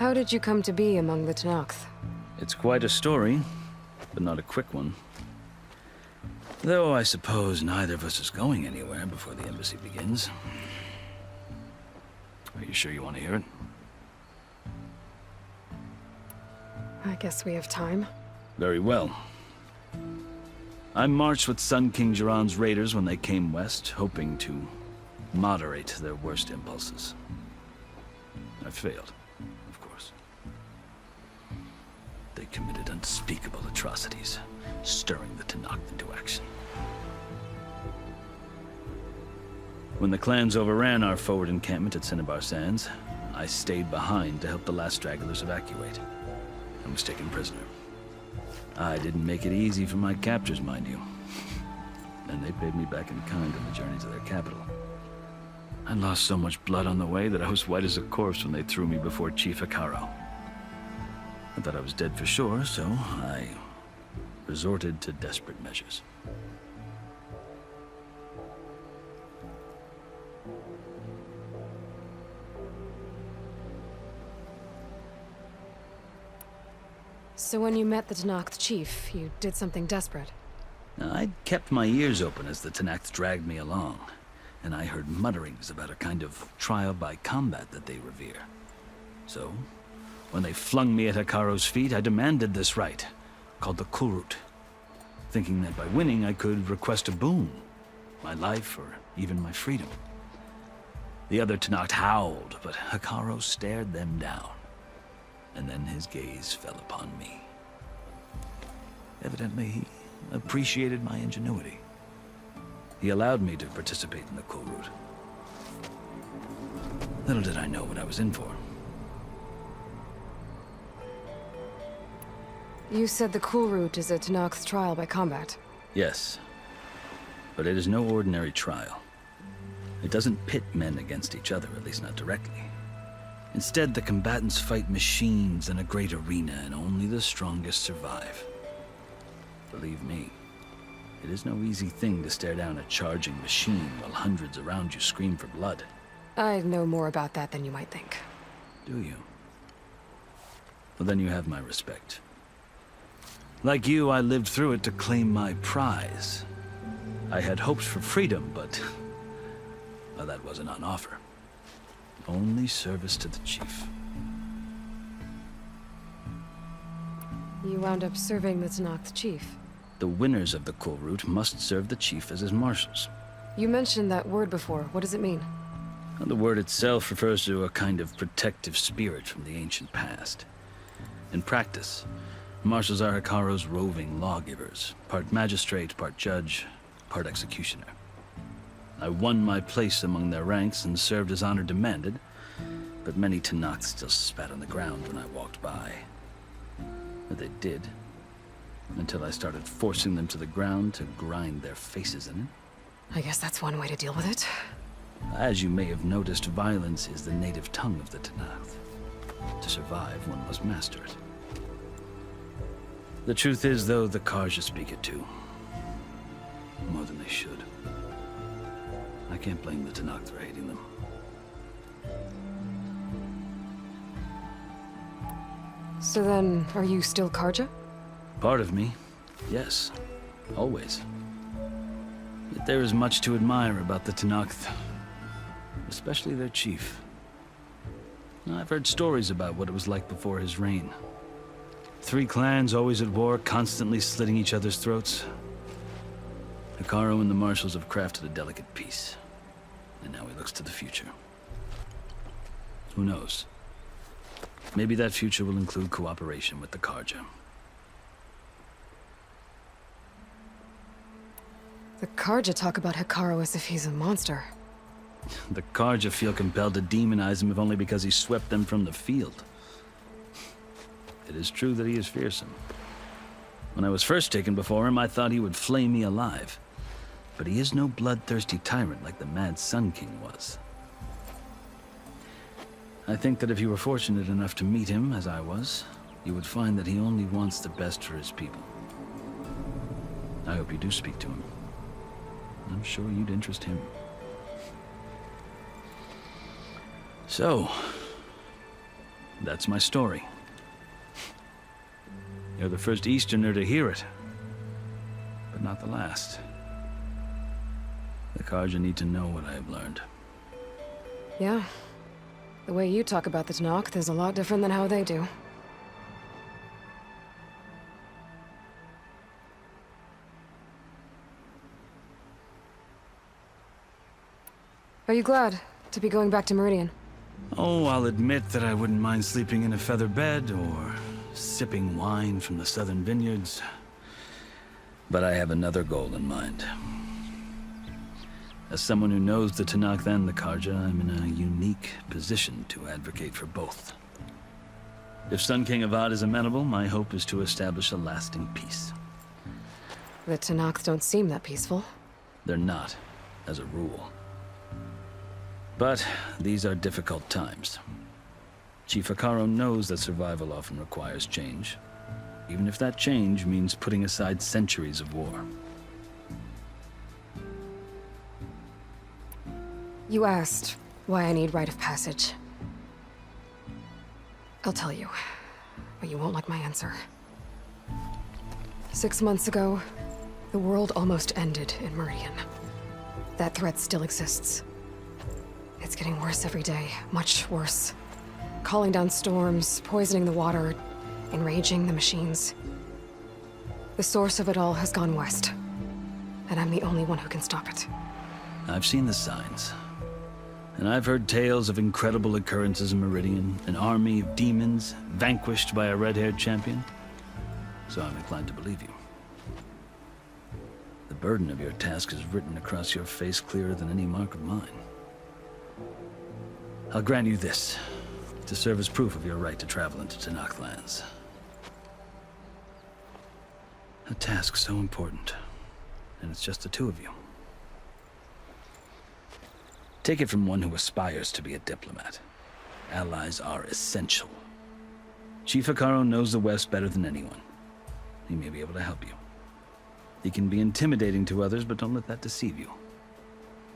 How did you come to be among the Tenakth? It's quite a story, but not a quick one. Though I suppose neither of us is going anywhere before the embassy begins. Are you sure you want to hear it? I guess we have time. Very well. I marched with Sun King Jiran's raiders when they came west, hoping to moderate their worst impulses. I failed, of course. They committed unspeakable atrocities, stirring the Tenakth into action. When the clans overran our forward encampment at Cinnabar Sands, I stayed behind to help the last stragglers evacuate, and was taken prisoner. I didn't make it easy for my captors, mind you. And they paid me back in kind on the journey to their capital. I lost so much blood on the way that I was white as a corpse when they threw me before Chief Hikaru. I thought I was dead for sure, so I resorted to desperate measures. So when you met the Tenakth chief, you did something desperate? I'd kept my ears open as the Tenakth dragged me along, and I heard mutterings about a kind of trial by combat that they revere. So, when they flung me at Hikaru's feet, I demanded this right, called the Kulrut, thinking that by winning I could request a boon, my life or even my freedom. The other Tenakth howled, but Hikaru stared them down, and then his gaze fell upon me. Evidently, he appreciated my ingenuity. He allowed me to participate in the Kulrut. Little did I know what I was in for. You said the Kulrut is a Tenakth trial by combat. Yes, but it is no ordinary trial. It doesn't pit men against each other, at least not directly. Instead, the combatants fight machines in a great arena, and only the strongest survive. Believe me, it is no easy thing to stare down a charging machine while hundreds around you scream for blood. I know more about that than you might think. Do you? Well, then you have my respect. Like you, I lived through it to claim my prize. I had hoped for freedom, but well, that wasn't on offer. Only service to the chief. You wound up serving the Tenakth chief. The winners of the Kulrut must serve the chief as his marshals. You mentioned that word before. What does it mean? And the word itself refers to a kind of protective spirit from the ancient past. In practice, marshals are Hikaru's roving lawgivers, part magistrate, part judge, part executioner. I won my place among their ranks and served as honor demanded, but many Tenakth still spat on the ground when I walked by. But they did, until I started forcing them to the ground to grind their faces in it. I guess that's one way to deal with it. As you may have noticed, violence is the native tongue of the Tenakth. To survive, one must master it. The truth is, though, the Karja speak it too. More than they should. I can't blame the Tenakth for hating them. So then, are you still Karja? Part of me, yes. Always. Yet there is much to admire about the Tenakth. Especially their chief. I've heard stories about what it was like before his reign. 3 clans always at war, constantly slitting each other's throats. Hikaru and the marshals have crafted a delicate peace. And now he looks to the future. Who knows? Maybe that future will include cooperation with the Karja. The Karja talk about Hikaru as if he's a monster. The Karja feel compelled to demonize him if only because he swept them from the field. It is true that he is fearsome. When I was first taken before him, I thought he would flay me alive. But he is no bloodthirsty tyrant like the Mad Sun King was. I think that if you were fortunate enough to meet him, as I was, you would find that he only wants the best for his people. I hope you do speak to him. I'm sure you'd interest him. That's my story. You're the first Easterner to hear it, but not the last. The Karja need to know what I have learned. Yeah. The way you talk about the Tenakth is a lot different than how they do. Are you glad to be going back to Meridian? Oh, I'll admit that I wouldn't mind sleeping in a feather bed or sipping wine from the southern vineyards. But I have another goal in mind. As someone who knows the Tenakth and the Karja, I'm in a unique position to advocate for both. If Sun King Avad is amenable, my hope is to establish a lasting peace. The Tenakth don't seem that peaceful. They're not, as a rule. But these are difficult times. Chief Akaro knows that survival often requires change, even if that change means putting aside centuries of war. You asked why I need rite of passage. I'll tell you, but you won't like my answer. 6 months ago, the world almost ended in Meridian. That threat still exists. It's getting worse every day, much worse. Calling down storms, poisoning the water, enraging the machines. The source of it all has gone west, and I'm the only one who can stop it. I've seen the signs. And I've heard tales of incredible occurrences in Meridian, an army of demons vanquished by a red-haired champion. So I'm inclined to believe you. The burden of your task is written across your face clearer than any mark of mine. I'll grant you this, to serve as proof of your right to travel into Tenakth lands. A task so important, and it's just the two of you. Take it from one who aspires to be a diplomat. Allies are essential. Chief Akaro knows the West better than anyone. He may be able to help you. He can be intimidating to others, but don't let that deceive you.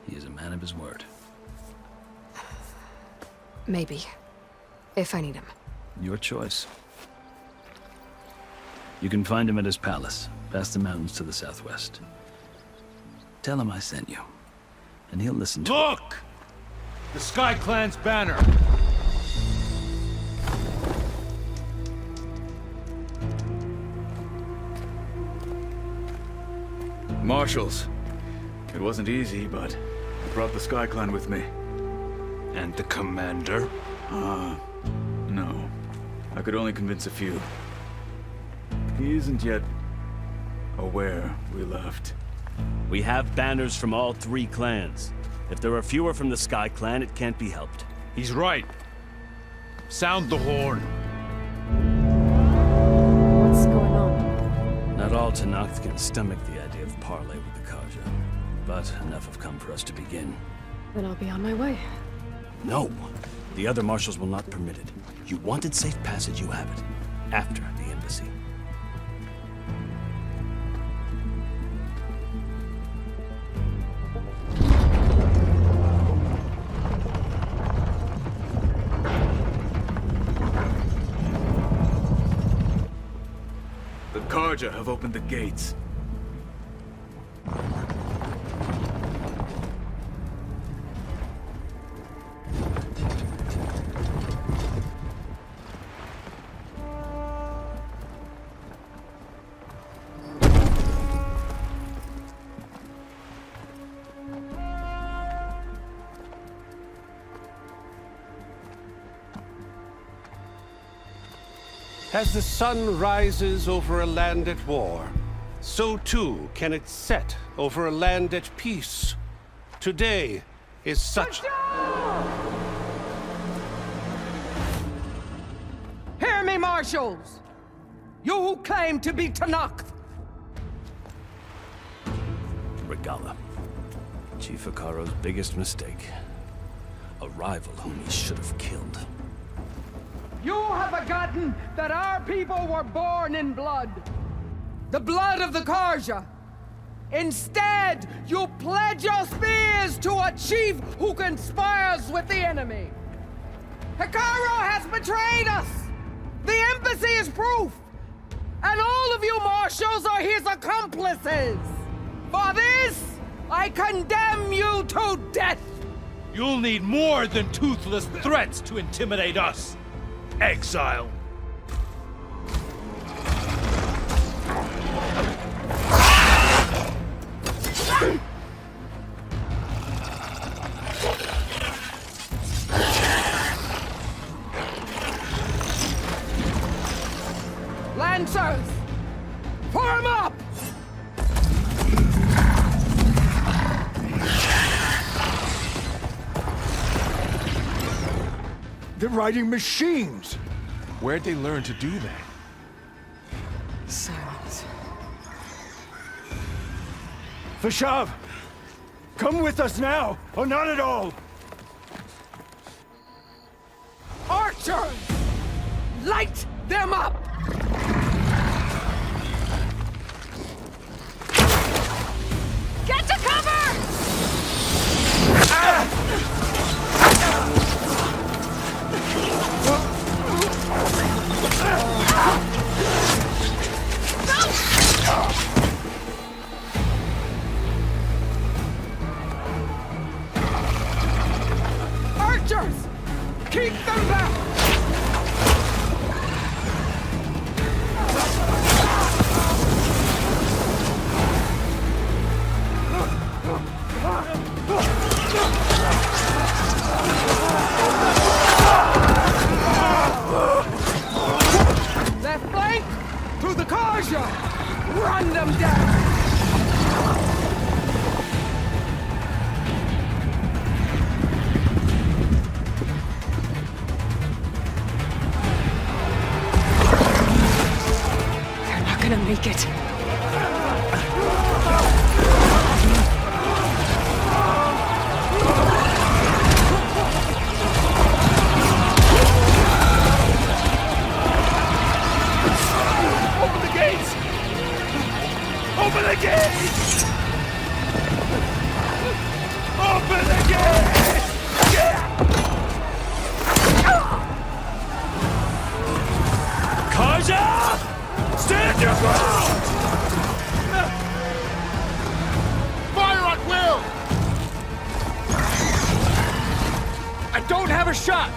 He is a man of his word. Maybe. If I need him. Your choice. You can find him at his palace, past the mountains to the southwest. Tell him I sent you, and he'll listen to it. Look! The Sky Clan's banner! Marshals. It wasn't easy, but I brought the Sky Clan with me. And the commander? No. I could only convince a few. He isn't yet aware we left. We have banners from all 3 clans. If there are fewer from the Sky Clan, it can't be helped. He's right. Sound the horn. What's going on? Not all Tenakth can stomach the idea of parley with the Karja, but enough have come for us to begin. Then I'll be on my way. No. The other marshals will not permit it. You wanted safe passage, you have it. After the embassy. The Karja have opened the gates. As the sun rises over a land at war, so too can it set over a land at peace. Today is such... Hear me, marshals! You who claim to be Tenakth! Regala. Chief Akaro's biggest mistake. A rival whom he should have killed. You have forgotten that our people were born in blood. The blood of the Karja. Instead, you pledge your spears to a chief who conspires with the enemy. Hikaru has betrayed us! The embassy is proof! And all of you marshals are his accomplices! For this, I condemn you to death! You'll need more than toothless threats to intimidate us, exile. Lancers! Form up! They're riding machines! Where'd they learn to do that? Silence. Vashav! Come with us now, or not at all! Archers! Light them up! Get to cover! Archers! Keep them back! Left flank! To the Karja! Run them down! They're not gonna make it. Open the gates! Open the gates! Open the gates! Kaja! Stand your ground! Fire at will! I don't have a shot!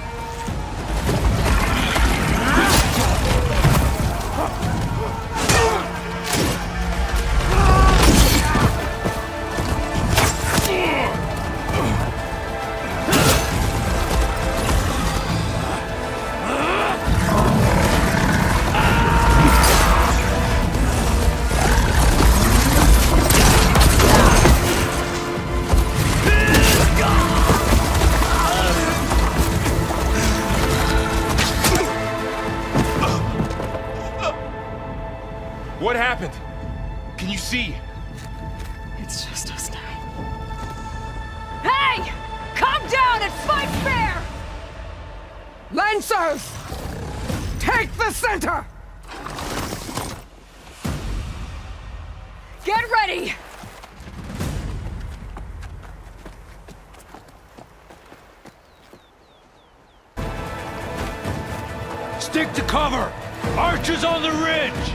What happened? Can you see? It's just us now. Hey! Calm down and fight fair! Lancers! Take the center! Get ready! Stick to cover! Archers on the ridge!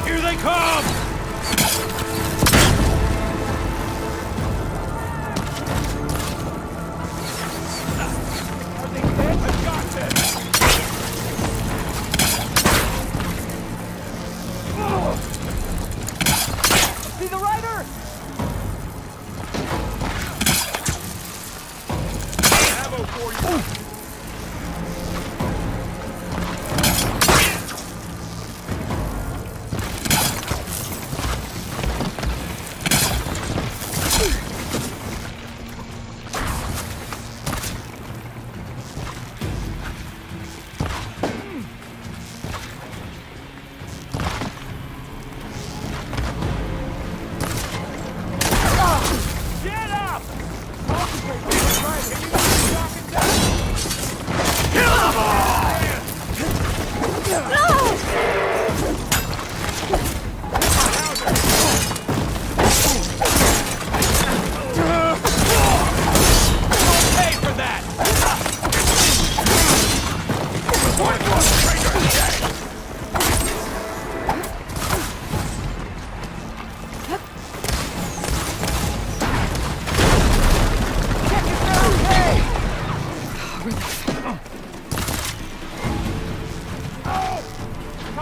Here they come! Are they dead? I got them! See the rider? Ammo for you!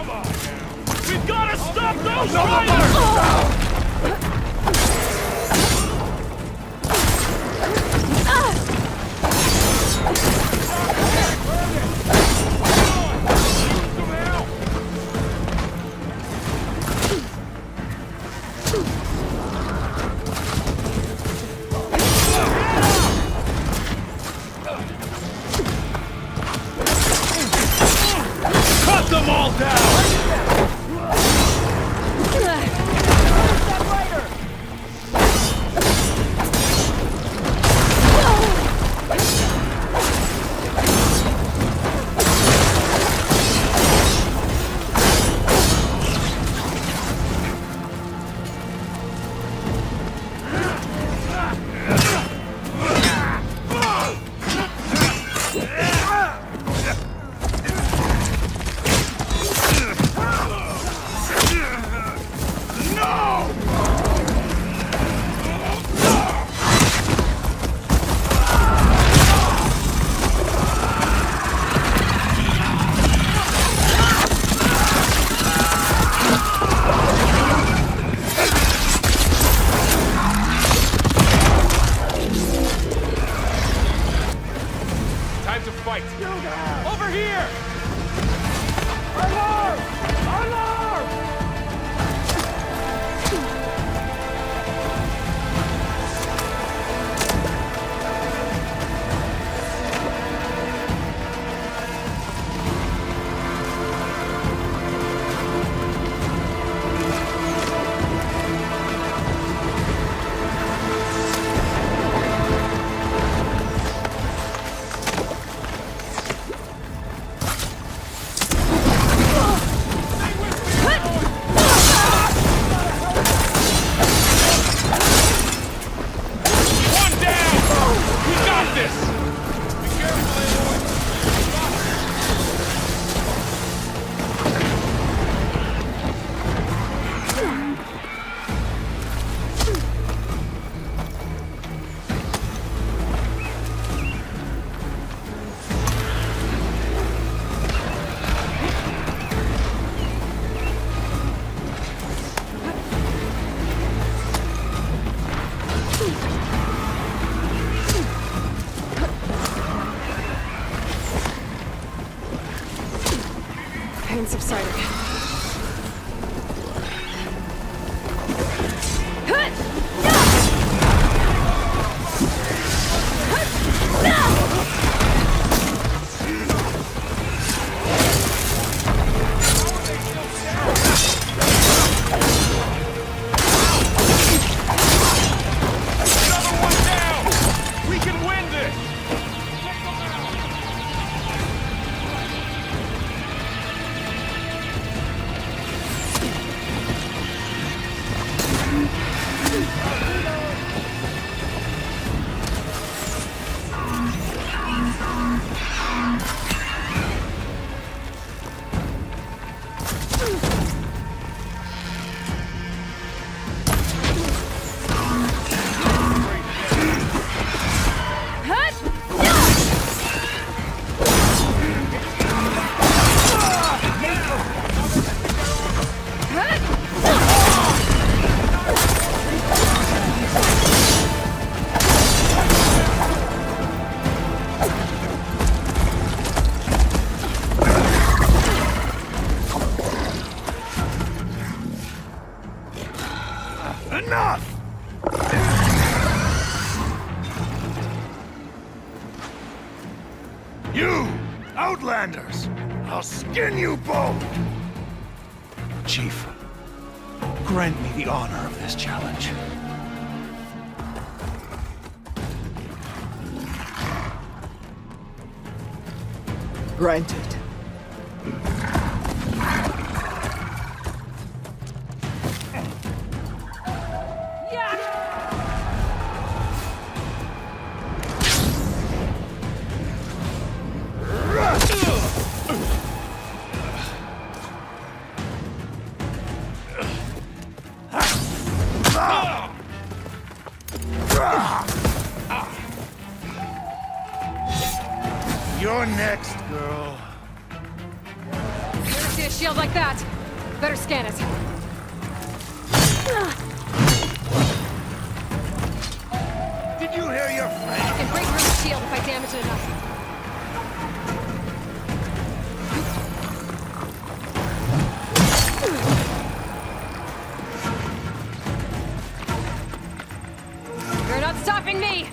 Come on now. We've got to stop those riders! Cut them all down! Time to fight! Over here! Alarm! Alarm! One down! We got this! Be careful, Aloy! Pain subsided. Another one down! We can win this! Enough! You, Outlanders! I'll skin you both! Chief, grant me the honor of this challenge. Granted. You're next, girl. Where's the shield like that. Better scan it. Did you hear your friend? I can break through the shield if I damage it enough. You're not stopping me!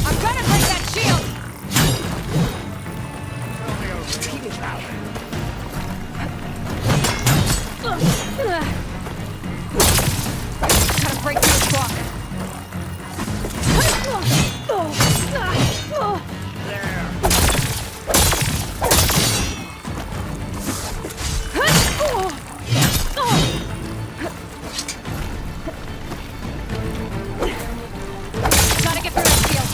I'm gonna break that shield! Gotta break through the block. Gotta get through that shield.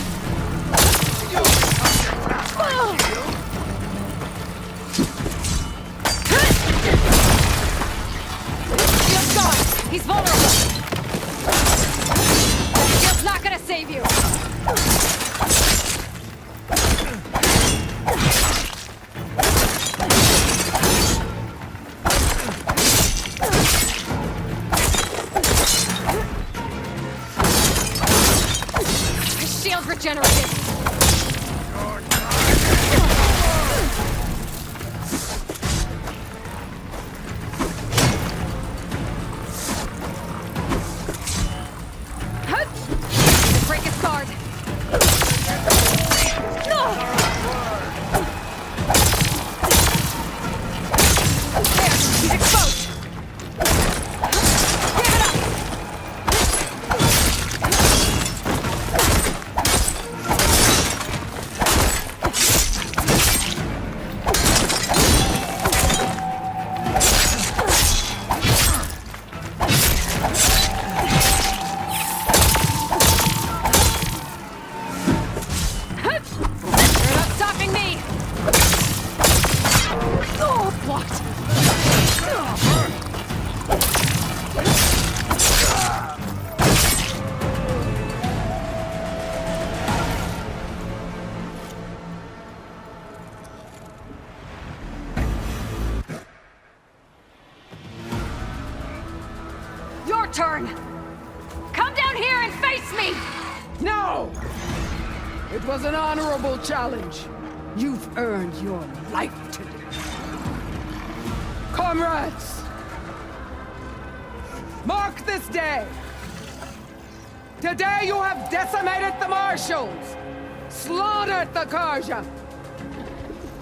Shield's gone. He's vulnerable. Shield's not gonna save you. His shield's regenerated. Break his guard. There, he's exposed. Give it up. You're not stopping me! Oh, blocked! Your turn! Come down here and face me! No! It was an honorable challenge. You've earned your life today. Comrades! Mark this day! Today you have decimated the Marshals! Slaughtered the Karja!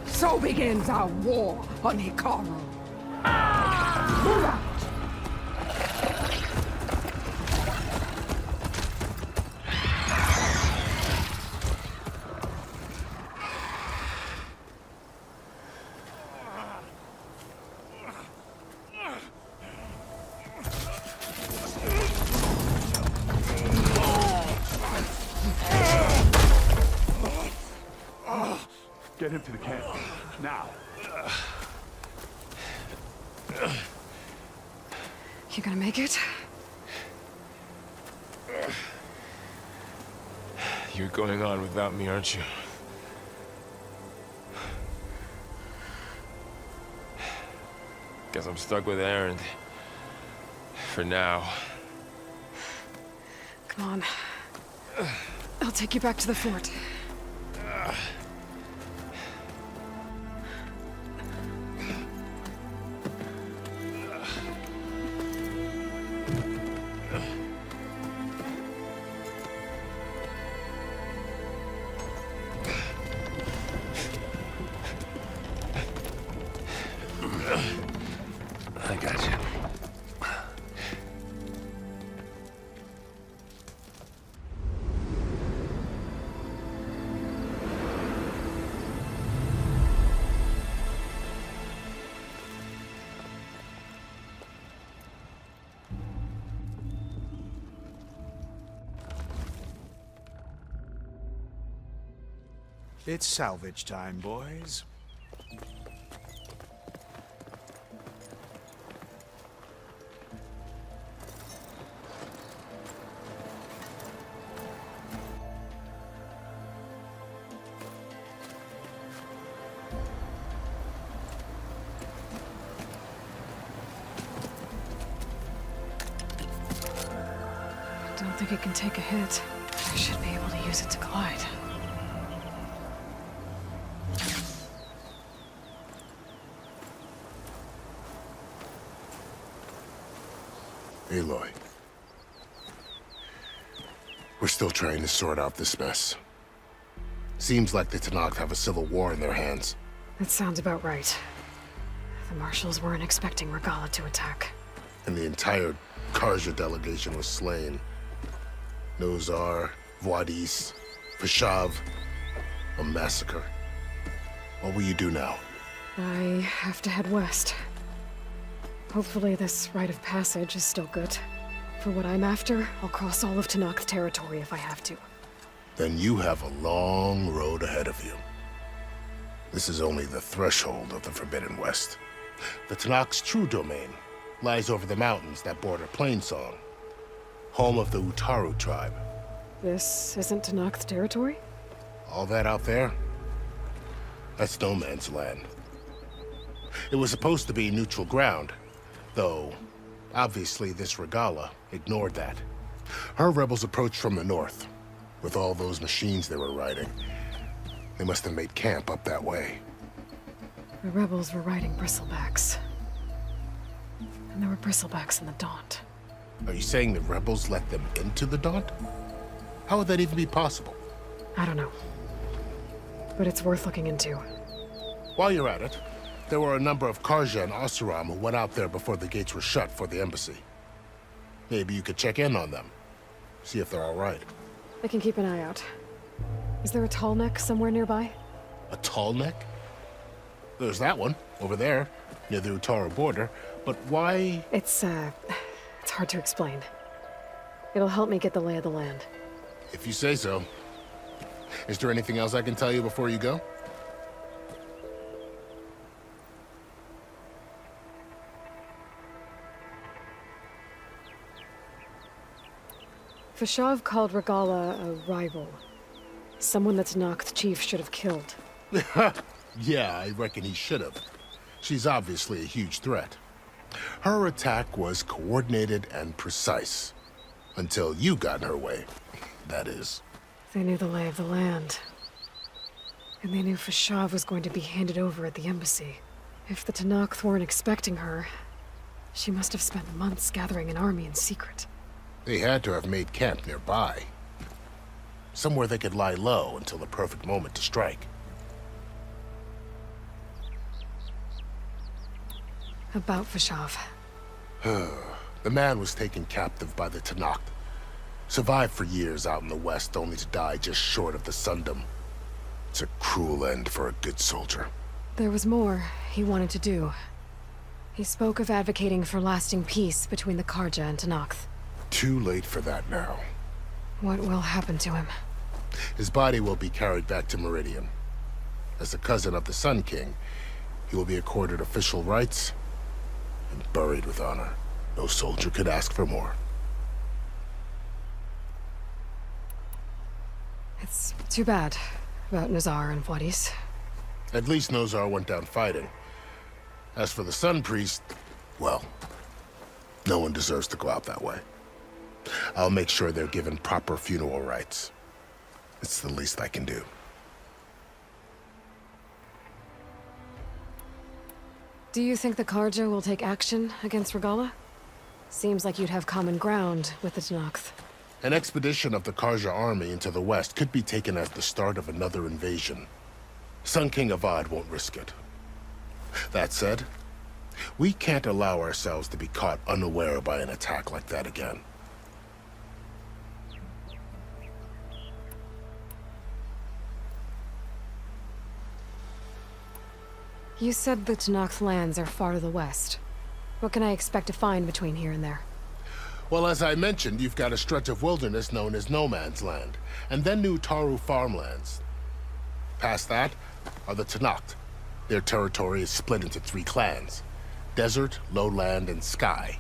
So begins our war on Hikaru. Move out! Get him to the camp. Now. You gonna make it? You're going on without me, aren't you? Guess I'm stuck with Aaron. For now. Come on. I'll take you back to the fort. I got you. It's salvage time, boys. Don't think it can take a hit. I should be able to use it to glide. Aloy. We're still trying to sort out this mess. Seems like the Tenakth have a civil war in their hands. That sounds about right. The marshals weren't expecting Regalla to attack. And the entire Karja delegation was slain. Nozar, Voidis, Fashav. A massacre. What will you do now? I have to head west. Hopefully this rite of passage is still good. For what I'm after, I'll cross all of Tenakth territory if I have to. Then you have a long road ahead of you. This is only the threshold of the Forbidden West. The Tenakth's true domain lies over the mountains that border Plainsong, home of the Utaru tribe. This isn't Tenakth territory? All that out there? That's no man's land. It was supposed to be neutral ground, though obviously this Regalla ignored that. Her rebels approached from the north, with all those machines they were riding. They must have made camp up that way. The rebels were riding bristlebacks. And there were bristlebacks in the Daunt. Are you saying the rebels let them into the Daunt? How would that even be possible? I don't know. But it's worth looking into. While you're at it, there were a number of Karja and Oseram who went out there before the gates were shut for the embassy. Maybe you could check in on them. See if they're all right. I can keep an eye out. Is there a tall neck somewhere nearby? A tall neck? There's that one, over there, near the Utaru border. But why? It's hard to explain. It'll help me get the lay of the land. If you say so. Is there anything else I can tell you before you go? Fashav called Regalla a rival. Someone that Tenakth chief should have killed. Yeah, I reckon he should have. She's obviously a huge threat. Her attack was coordinated and precise. Until you got in her way, that is. They knew the lay of the land. And they knew Fashav was going to be handed over at the embassy. If the Tenakth weren't expecting her, she must have spent months gathering an army in secret. They had to have made camp nearby. Somewhere they could lie low until the perfect moment to strike. About Fashav. The man was taken captive by the Tenakth. Survived for years out in the west, only to die just short of the Sundom. It's a cruel end for a good soldier. There was more he wanted to do. He spoke of advocating for lasting peace between the Karja and Tenakth. Too late for that now. What will happen to him? His body will be carried back to Meridian. As a cousin of the Sun King, he will be accorded official rights and buried with honor. No soldier could ask for more. It's too bad about Nozar and Voidis. At least Nozar went down fighting. As for the Sun Priest, well, no one deserves to go out that way. I'll make sure they're given proper funeral rites. It's the least I can do. Do you think the Karja will take action against Regalla? Seems like you'd have common ground with the Tenakth. An expedition of the Karja army into the west could be taken as the start of another invasion. Sun King Avad won't risk it. That said, we can't allow ourselves to be caught unaware by an attack like that again. You said the Tenakth lands are far to the west. What can I expect to find between here and there? Well, as I mentioned, you've got a stretch of wilderness known as No Man's Land, and then new Taru farmlands. Past that are the Tanakh. Their territory is split into 3 clans: Desert, Lowland, and Sky.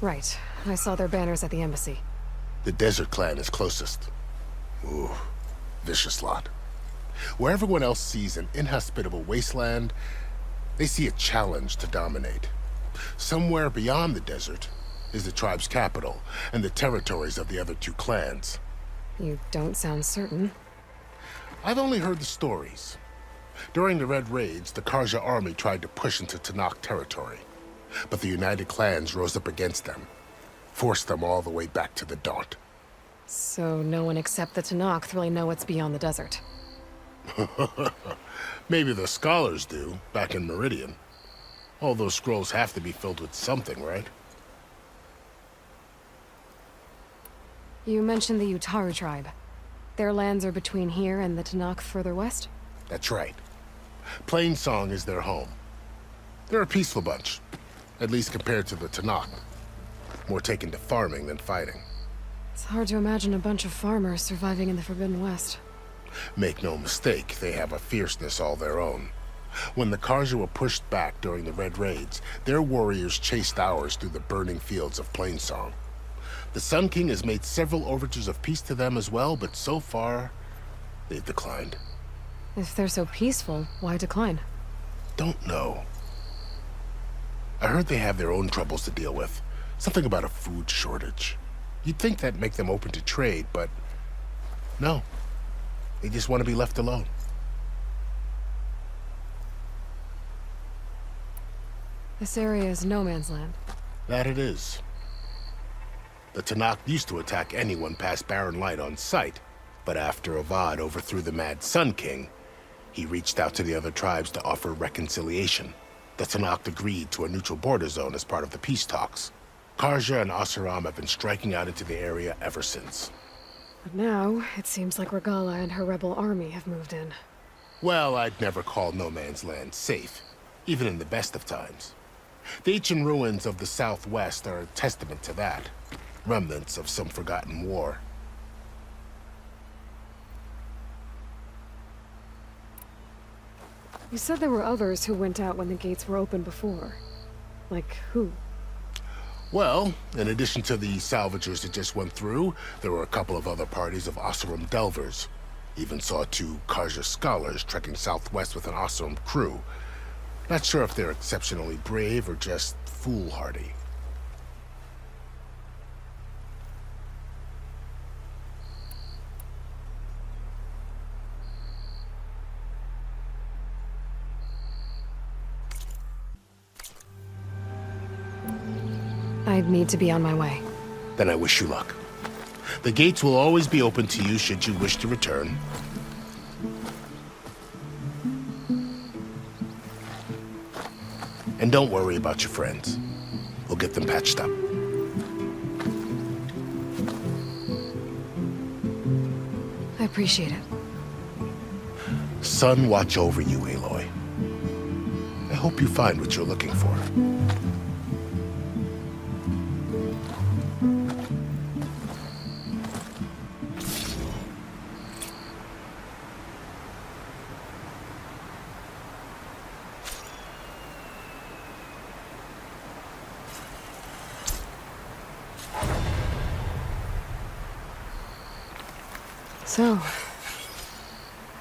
Right. I saw their banners at the embassy. The Desert clan is closest. Ooh, vicious lot. Where everyone else sees an inhospitable wasteland, they see a challenge to dominate. Somewhere beyond the desert is the tribe's capital and the territories of the other 2 clans. You don't sound certain. I've only heard the stories. During the Red Raids, the Karja army tried to push into Tanakh territory, but the United Clans rose up against them, forced them all the way back to the Daunt. So no one except the Tanakh really know what's beyond the desert. Maybe the scholars do, back in Meridian. All those scrolls have to be filled with something, right? You mentioned the Utaru tribe. Their lands are between here and the Tanakh further west? That's right. Plainsong is their home. They're a peaceful bunch, at least compared to the Tanakh. More taken to farming than fighting. It's hard to imagine a bunch of farmers surviving in the Forbidden West. Make no mistake, they have a fierceness all their own. When the Karja were pushed back during the Red Raids, their warriors chased ours through the burning fields of Plainsong. The Sun King has made several overtures of peace to them as well, but so far, they've declined. If they're so peaceful, why decline? Don't know. I heard they have their own troubles to deal with. Something about a food shortage. You'd think that'd make them open to trade, but no. They just want to be left alone. This area is no man's land. That it is. The Tanakh used to attack anyone past Barren Light on sight, but after Avad overthrew the Mad Sun King, he reached out to the other tribes to offer reconciliation. The Tanakh agreed to a neutral border zone as part of the peace talks. Karja and Asuram have been striking out into the area ever since. But now, it seems like Regala and her rebel army have moved in. Well, I'd never call no man's land safe, even in the best of times. The ancient ruins of the Southwest are a testament to that. Remnants of some forgotten war. You said there were others who went out when the gates were open before. Like who? Well, in addition to the salvagers that just went through, there were a couple of other parties of Oseram delvers. Even saw 2 Karja scholars trekking southwest with an Oseram crew. Not sure if they're exceptionally brave or just foolhardy. I'd need to be on my way. Then I wish you luck. The gates will always be open to you should you wish to return. And don't worry about your friends. We'll get them patched up. I appreciate it. Sun watch over you, Aloy. I hope you find what you're looking for. So,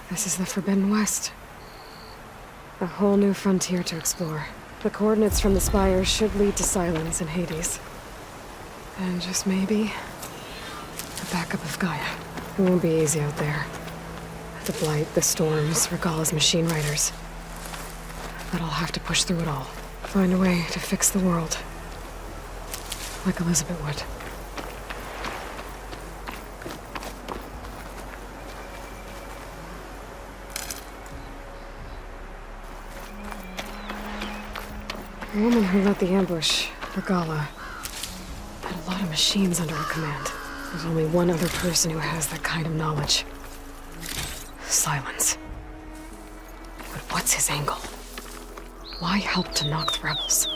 this is the Forbidden West. A whole new frontier to explore. The coordinates from the spires should lead to Silence and Hades. And just maybe, the backup of Gaia. It won't be easy out there. The Blight, the Storms, Regala's machine riders. But I'll have to push through it all. Find a way to fix the world. Like Elizabeth would. The woman who led the ambush, Regala, had a lot of machines under her command. There's only one other person who has that kind of knowledge. Silence. But what's his angle? Why help to knock the rebels?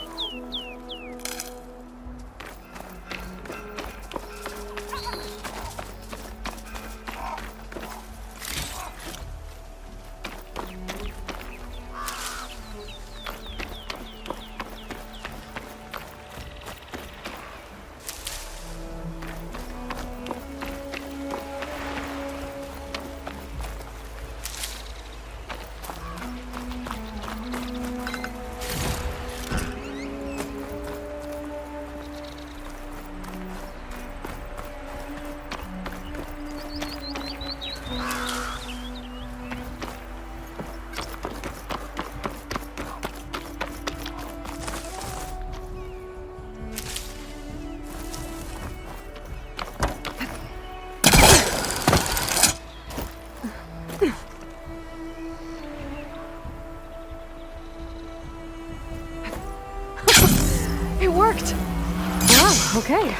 It worked! Wow, okay.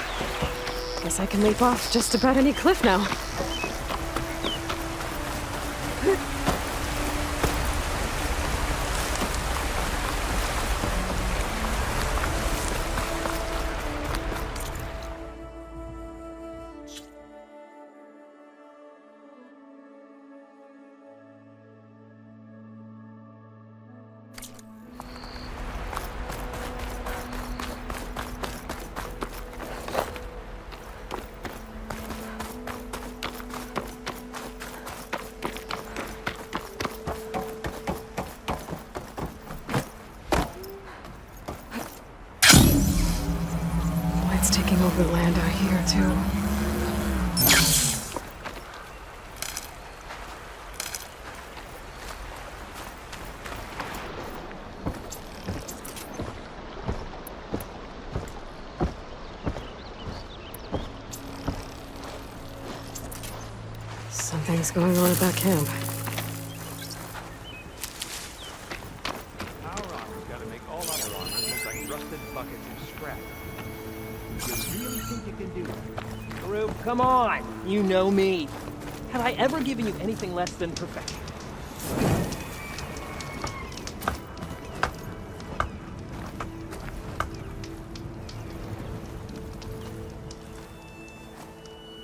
Guess I can leap off just about any cliff now. It's taking over the land out here, too. Something's going on at that camp. Our armor's gotta make all other armor look like rusted buckets of scrap. You really think you can do that? Group, come on! You know me. Have I ever given you anything less than perfection?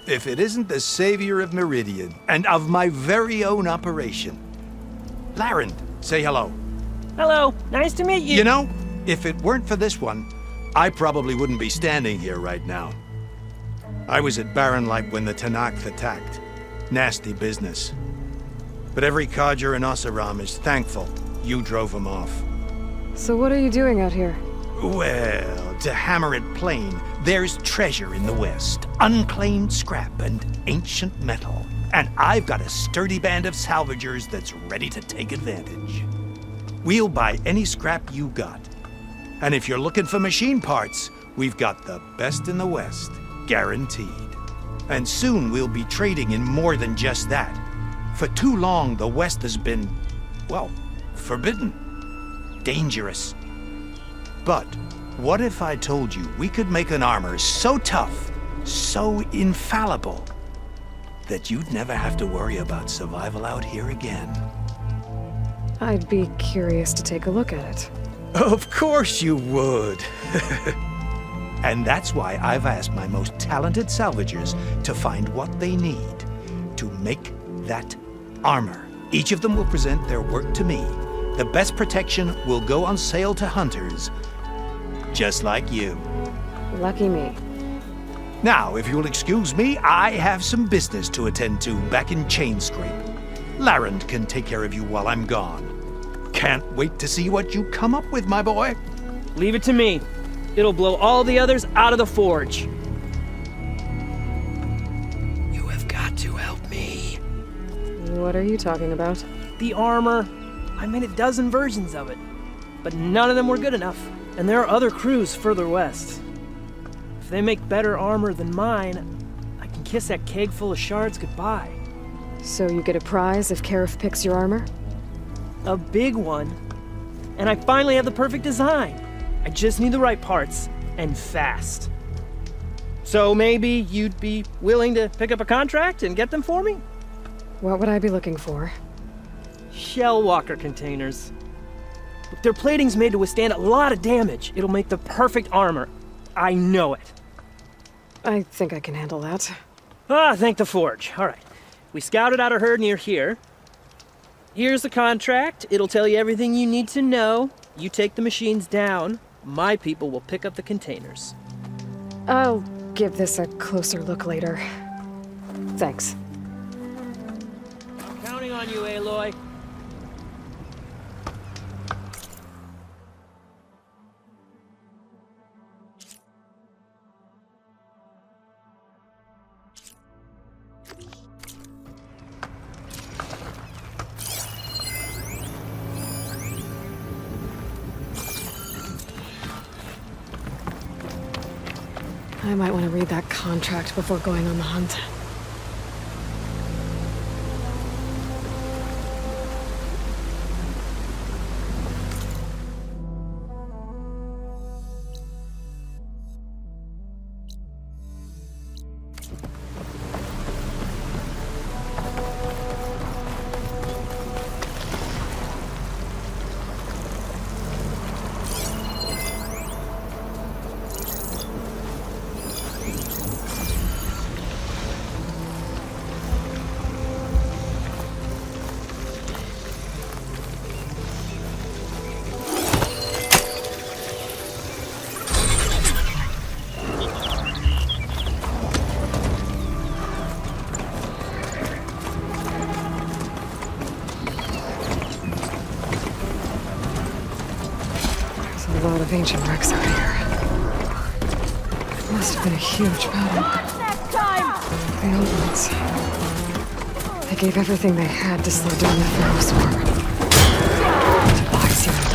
If it isn't the savior of Meridian, and of my very own operation. Larend, say hello. Hello, nice to meet you. You know, if it weren't for this one, I probably wouldn't be standing here right now. I was at Barren Light when the Tanakh attacked. Nasty business. But every codger in Oseram is thankful you drove them off. So what are you doing out here? Well, to hammer it plain, there's treasure in the West. Unclaimed scrap and ancient metal. And I've got a sturdy band of salvagers that's ready to take advantage. We'll buy any scrap you got. And if you're looking for machine parts, we've got the best in the West, guaranteed. And soon we'll be trading in more than just that. For too long, the West has been, well, forbidden. Dangerous. But what if I told you we could make an armor so tough, so infallible, that you'd never have to worry about survival out here again? I'd be curious to take a look at it. Of course you would. And that's why I've asked my most talented salvagers to find what they need to make that armor. Each of them will present their work to me. The best protection will go on sale to hunters, just like you. Lucky me. Now, if you'll excuse me, I have some business to attend to back in Chainscrape. Larend can take care of you while I'm gone. Can't wait to see what you come up with, my boy. Leave it to me. It'll blow all the others out of the forge. You have got to help me. What are you talking about? The armor. I made a dozen versions of it, but none of them were good enough. And there are other crews further west. If they make better armor than mine, I can kiss that keg full of shards goodbye. So you get a prize if Karif picks your armor? A big one. And I finally have the perfect design. I just need the right parts, and fast. So maybe you'd be willing to pick up a contract and get them for me? What would I be looking for? Shell walker containers. Look, their plating's made to withstand a lot of damage. It'll make the perfect armor. I know it. I think I can handle that. Thank the forge. All right. We scouted out a herd near here. Here's the contract. It'll tell you everything you need to know. You take the machines down. My people will pick up the containers. I'll give this a closer look later. Thanks. I'm counting on you, Aloy. I might want to read that contract before going on the hunt. lot of ancient wrecks out here. It must have been a huge battle. The old ones. They gave everything they had to slow down the Pharaoh's war. Device even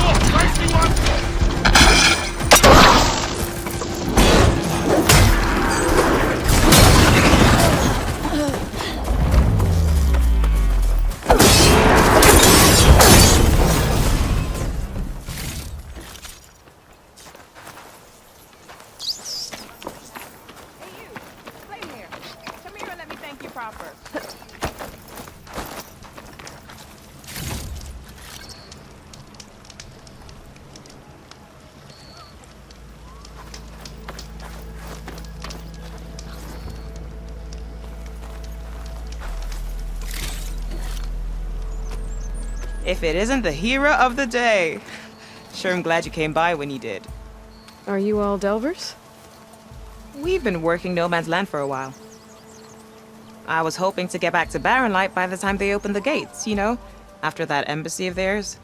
If it isn't the hero of the day. Sure, I'm glad you came by when you did. Are you all Delvers? We've been working No Man's Land for a while. I was hoping to get back to Barren Light by the time they opened the gates, you know? After that embassy of theirs.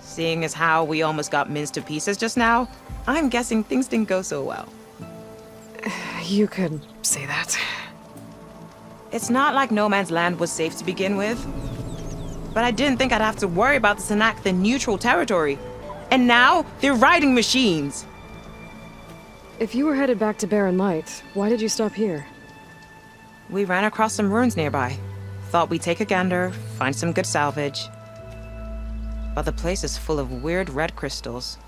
Seeing as how we almost got minced to pieces just now, I'm guessing things didn't go so well. You could say that. It's not like No Man's Land was safe to begin with. But I didn't think I'd have to worry about the Sanak, the neutral territory. And now, they're riding machines! If you were headed back to Barren Light, why did you stop here? We ran across some ruins nearby. Thought we'd take a gander, find some good salvage. But the place is full of weird red crystals.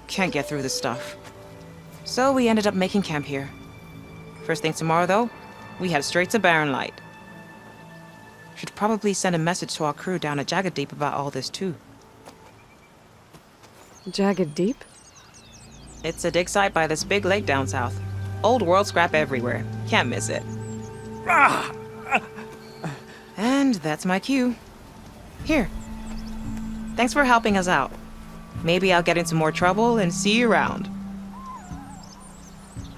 Can't get through the stuff. So we ended up making camp here. First thing tomorrow, though, we head straight to Barren Light. Should probably send a message to our crew down at Jagged Deep about all this, too. Jagged Deep? It's a dig site by this big lake down south. Old world scrap everywhere. Can't miss it. And that's my cue. Here. Thanks for helping us out. Maybe I'll get into more trouble and see you around.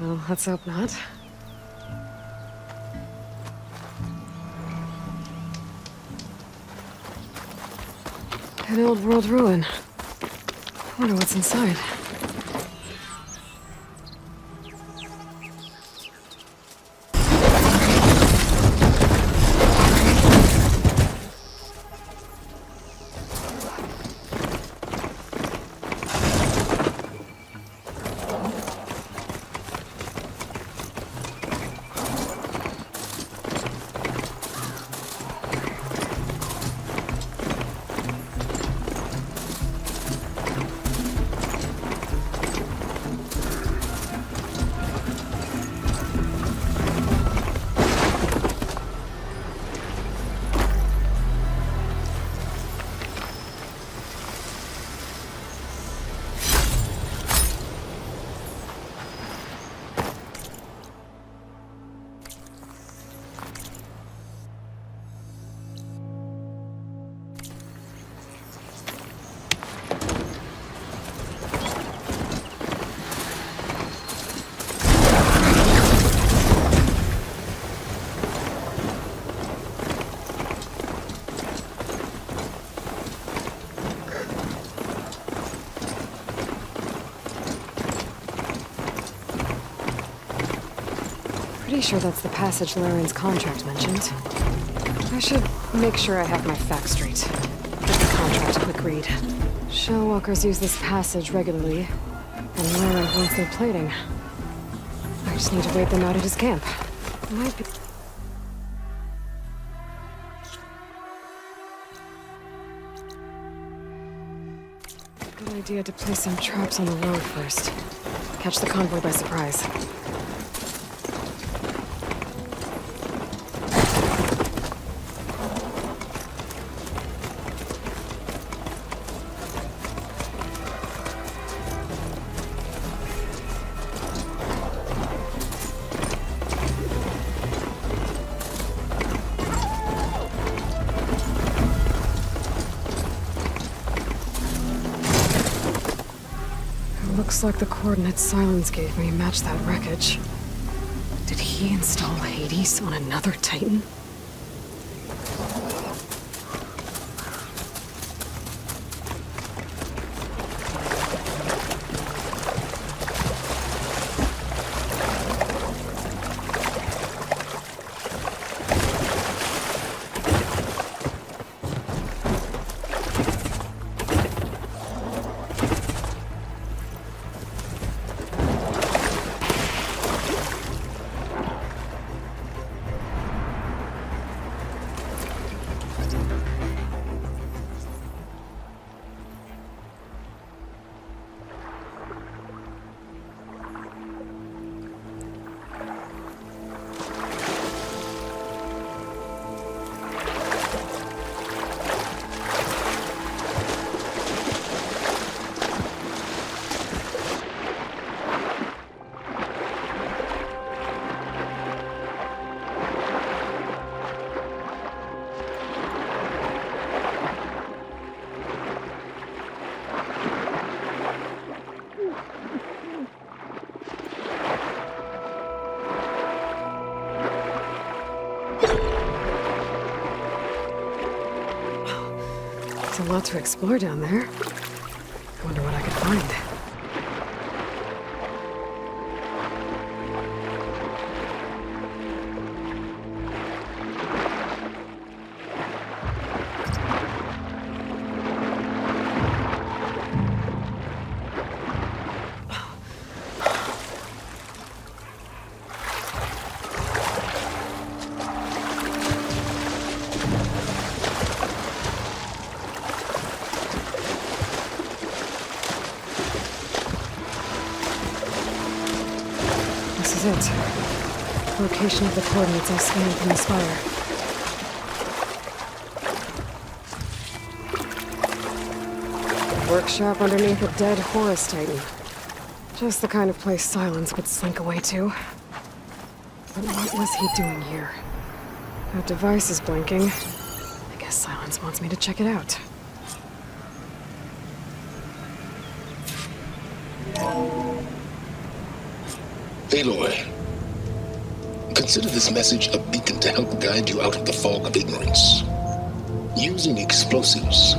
Well, let's hope not. An old world ruin. Wonder what's inside. Pretty sure that's the passage Laren's contract mentioned. I should make sure I have my facts straight. Give the contract a quick read. Shellwalkers use this passage regularly, and Laren wants their plating. I just need to wait them out at his camp. Might be... Good idea to place some traps on the road first. Catch the convoy by surprise. Looks like the coordinates Silence gave me match that wreckage. Did he install Hades on another Titan? a lot to explore down there. I wonder what I could find. This is it. Location of the coordinates I scanned from the spire. Workshop underneath a dead Horus Titan. Just the kind of place Silence would slink away to. But what was he doing here? That device is blinking. I guess Silence wants me to check it out. Aloy, consider this message a beacon to help guide you out of the fog of ignorance. Using explosives,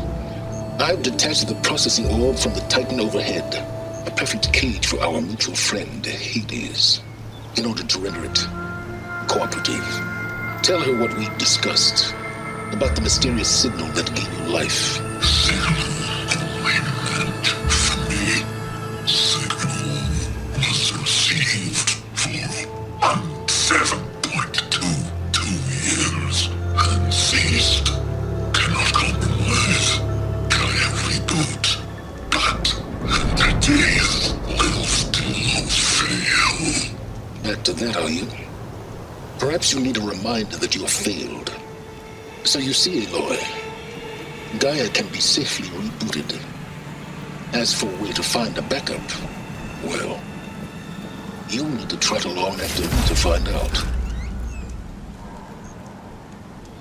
I've detached the processing orb from the Titan overhead, a perfect cage for our mutual friend, Hades, in order to render it cooperative. Tell her what we discussed about the mysterious signal that gave you life. Back to that, are you? Perhaps you need a reminder that you have failed. So you see, Aloy, Gaia can be safely rebooted. As for where to find a backup, well, you'll need to trot along after me to find out.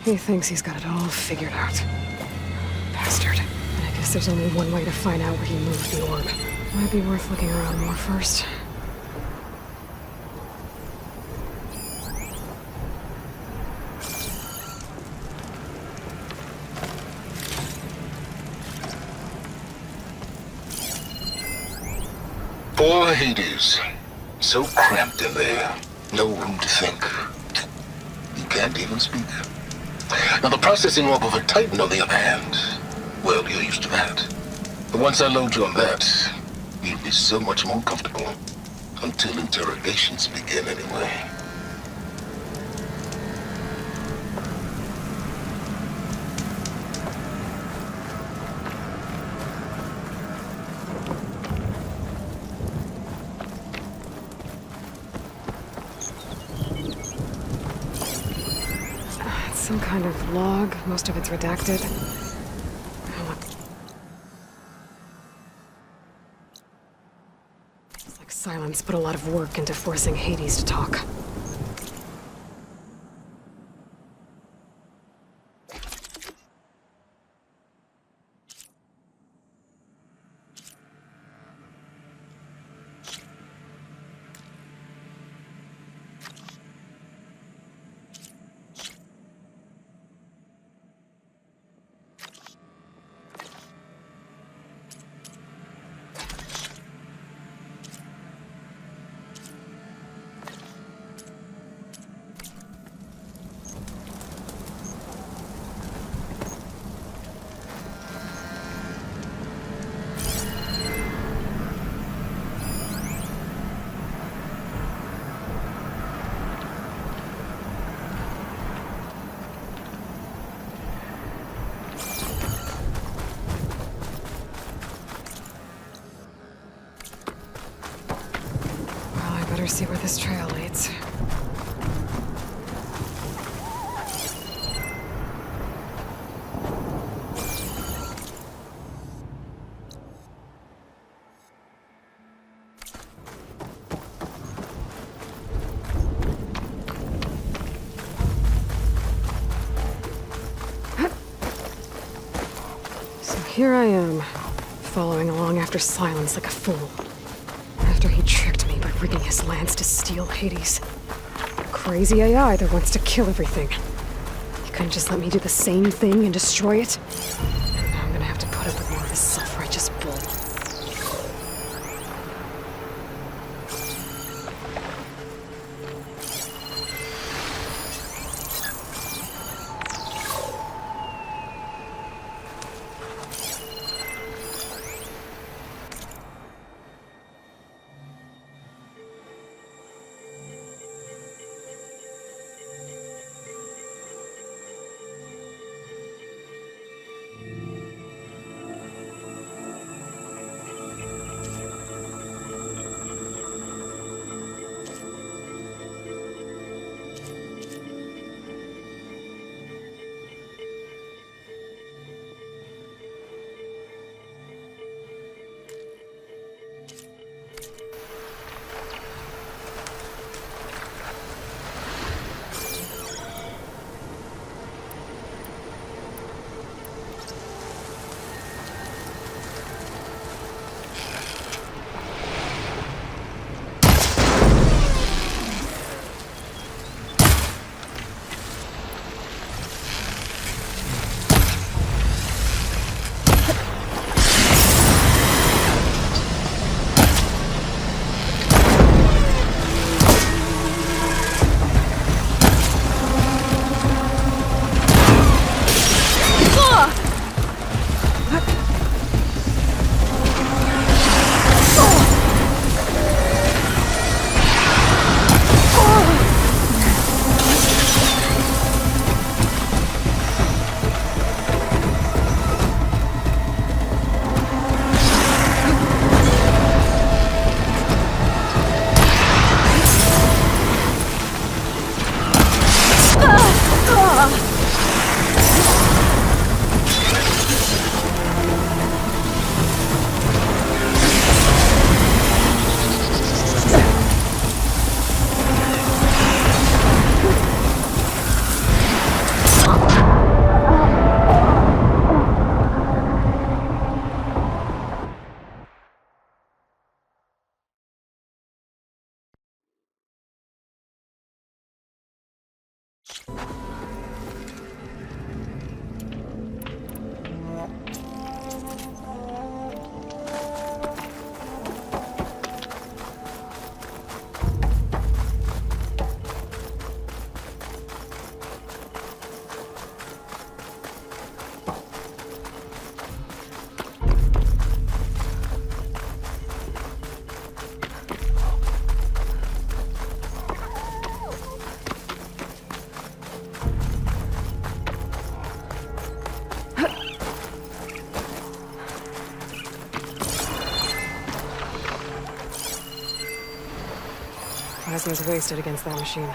He thinks he's got it all figured out. Bastard. And I guess there's only one way to find out where he moved the orb. Might be worth looking around more first. Poor Hades. So cramped in there. No room to think. He can't even speak. Now the processing orb of a Titan, on the other hand, well, you're used to that. But once I load you on that, you'll be so much more comfortable. Until interrogations begin, anyway. Some kind of log. Most of it's redacted. It's like Silence put a lot of work into forcing Hades to talk. Better see where this trail leads. So here I am, following along after Silence like a fool. After he tricked me by rigging his lance to steal Hades. Crazy AI that wants to kill everything. He couldn't just let me do the same thing and destroy it? And now I'm gonna have put up with more of this self-righteous bull. Plasma's wasted against that machine.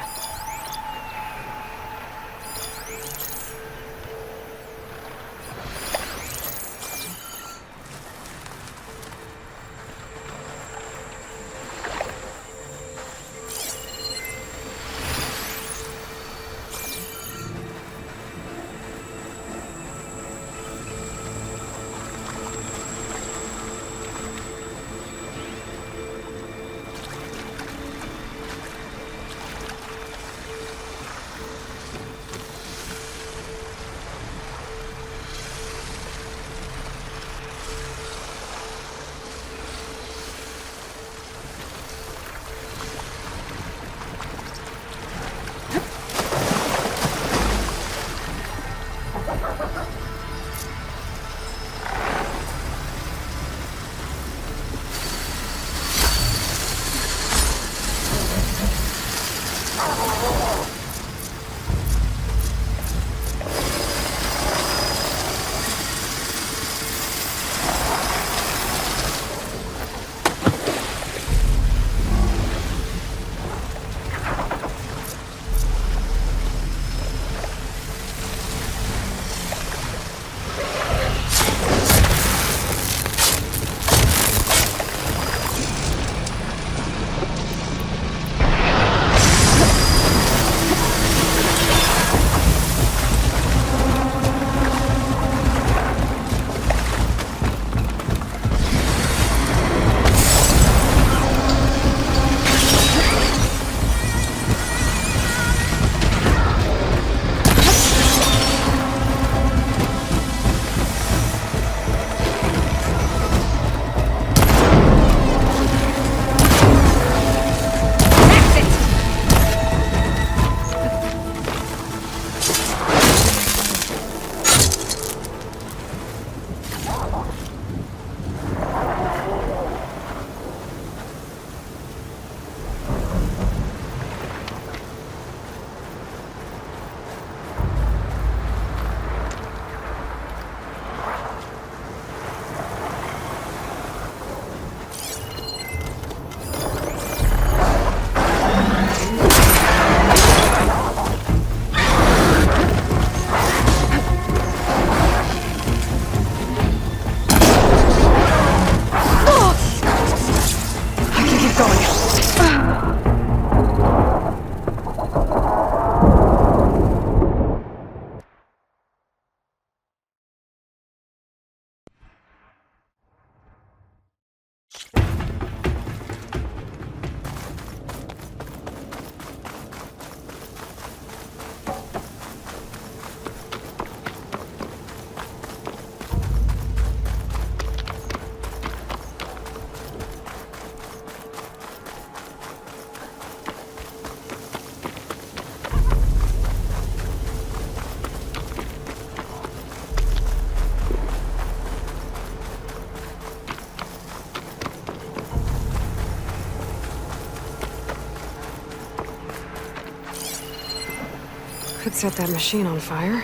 set that machine on fire.